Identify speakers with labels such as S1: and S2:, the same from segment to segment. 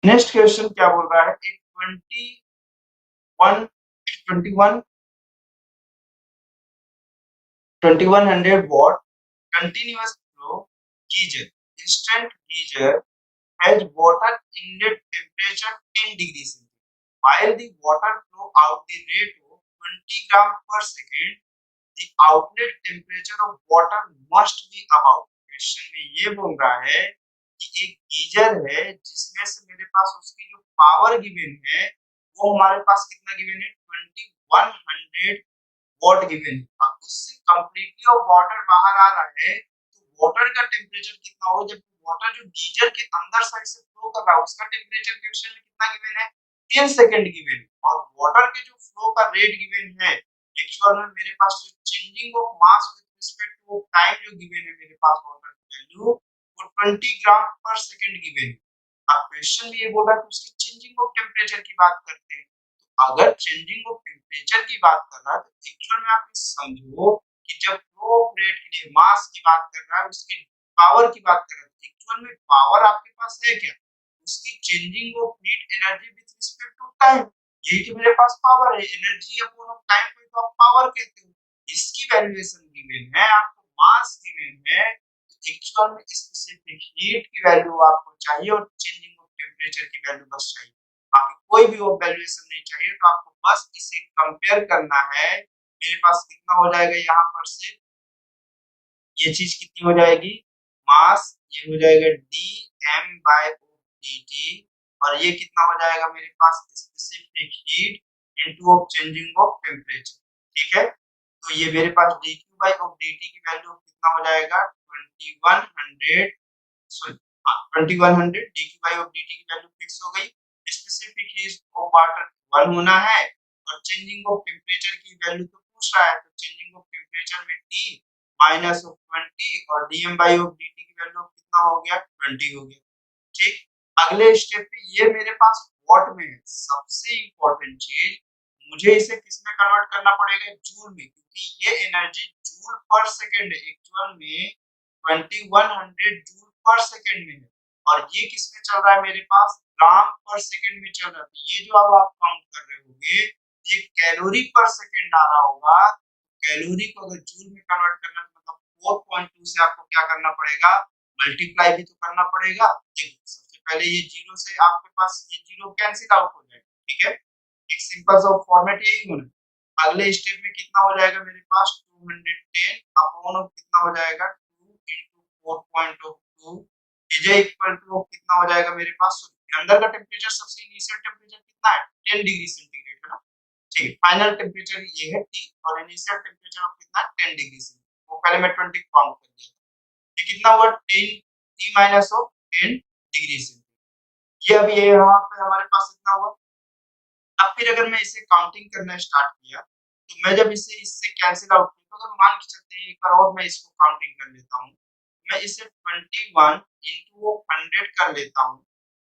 S1: Next question क्या बोल रहा है, एक 2100 watt continuous flow geyser, instant geyser has water inlet temperature 10 degrees Celsius. While the water flow out the rate of 20 gram per second, the outlet temperature of water must be about. Question में ये बोल रहा है कि एक geyser है जिसमें से मेरे पास उसकी जो पावर गिवन है वो हमारे पास कितना गिवन है 2100 वॉट गिवन है। अब उससे कंप्लीटली और वाटर बाहर आ रहा है तो वाटर का टेम्परेचर कितना होगा, जब वाटर जो गीजर के अंदर साइड से फ्लो कर रहा है उसका टेम्परेचर क्वेश्चन में कितना गिवन है 10 सेकंड गिवन है। और वाटर के जो फ्लो का रेट गिवन है एक्चुअल में मेरे पास जो changing of mass with respect to time जो गिवन है मेरे पास वाटर की वैल्यू वो 20 ग्राम पर सेकंड गिवन है। अब क्वेश्चन में ये बोल रहा है कि उसकी चेंजिंग ऑफ टेम्परेचर की बात करते हैं। तो अगर चेंजिंग ऑफ टेम्परेचर की बात कर रहा है तो एक्चुअल में आप ये समझो कि जब फ्लो ऑफ रेट के लिए मास की बात कर रहा है उसकी पावर की बात कर रहा है, एक्चुअल में पावर आपके पास है क्या, उसकी changing of heat energy with respect to time, यही तो मेरे पास पावर है, एनर्जी अपॉन ऑफ टाइम को तो आप पावर कहते हो। इसकी वैल्यूएशन गिवन है, आपको मास गिवन है, तो एक्चुअल में स्पेसिफिक हीट की वैल्यू आपको चाहिए और चेंजिंग ऑफ टेम्परेचर की वैल्यू बस चाहिए, बाकी कोई भी वैल्यूएशन नहीं चाहिए। तो आपको बस इसे कंपेयर करना है, मेरे पास कितना हो जाएगा यहाँ पर से ये चीज कितनी हो जाएगी, मास ये हो जाएगा D M by D T, और ये कितना हो जाएगा मेरे पास specific heat into of changing of temperature. ठीक है, तो ये मेरे पास D Q by of D T की वैल्यू कितना हो जाएगा 2100, sorry 2100 D Q by of D T की वैल्यू फिक्स हो गई। स्पेसिफिक हीट ऑफ वाटर 1 होना है और चेंजिंग ऑफ टेम्परेचर की वैल्यू तो पूछ रहा है, तो चेंजिंग ऑफ टेम्परेचर में टी माइनस ऑफ 20 और डीएम बाई ऑफ dt की वैल्यू कितना हो गया 20 हो गया। ठीक, अगले स्टेप पे ये मेरे पास वॉट में है, सबसे इंपॉर्टेंट चीज मुझे इसे किस में कन्वर्ट करना पड़ेगा, जूल में, क्योंकि ये एनर्जी जूल पर सेकंड है, एक्चुअल में 2100 जूल पर सेकंड में है, और ये किस में चल रहा है मेरे पास ग्राम पर सेकंड में चल रहा है। ये जो अब आप काउंट कर रहे होगे ये कैलोरी पर सेकंड आ रहा होगा, कैलोरी को अगर जूल में कन्वर्ट करना तो मतलब 4.2 से आपको क्या करना पड़ेगा, मल्टीप्लाई भी तो करना पड़ेगा। देखो सबसे पहले ये जीरो से आपके पास ये जीरो कैंसिल आउट हो जाएगा, ठीक है, एक सिंपल सा फॉर्मेट यही होना। अगले स्टेप में कितना हो जाएगा मेरे पास 210 अपॉन ऑफ कितना हो जाएगा 2 into 4.2 इज इक्वल टू कितना हो जाएगा मेरे पास, अंदर का टेम्परेचर सबसे इनिशियल टेम्परेचर कितना है 10 डिग्री सेंटीग्रेड है ना। ठीक है, फाइनल टेम्परेचर ये है टी और इनिशियल टेम्परेचर ऑफ कितना 10 डिग्री सेंटीग्रेड, वो पहले मैं 20 काउंट कर दिया, ये कितना हुआ 10 T minus of 10 degree centigrade, ये अभी ये यहाँ पे हमारे पास कितना हुआ। अब फिर अगर मैं इसे काउंटिंग करना स्टार्ट किया तो मैं जब इसे इससे कैंसिल आउट किया तो अगर मान के चलते हैं एक बार और मैं इसको काउंटिंग कर लेता हूँ, मैं इसे 21 into 100 कर लेता हूँ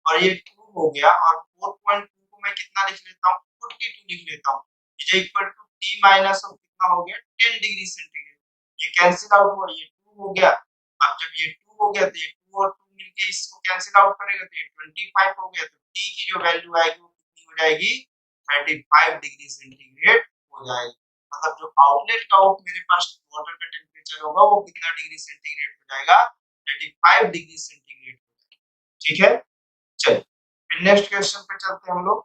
S1: और ये 2 हो गया और 4.2 को मैं कितना लिख लेता हूँ 42 लिख लेता हूँ, is equal to T minus of कितना हो गया 10 डिग्री सेंटीग्रेड, ये कैंसिल आउट हुआ, ये 2 हो गया। अब जब ये 2 हो गया तो ये 2 और 2 मिलके इसको कैंसिल आउट करेगा तो ये 25 हो गया, तो टी की जो वैल्यू आएगी वो कितनी हो जाएगी 35 डिग्री सेंटीग्रेड हो जाएगी। मतलब जो आउटलेट का मेरे पास वाटर का टेम्परेचर होगा वो कितना डिग्री सेंटीग्रेड हो जाएगा 35 डिग्री सेंटीग्रेड हो जाएगा। ठीक है, चलिए फिर नेक्स्ट क्वेश्चन पे चलते हैं हम लोग।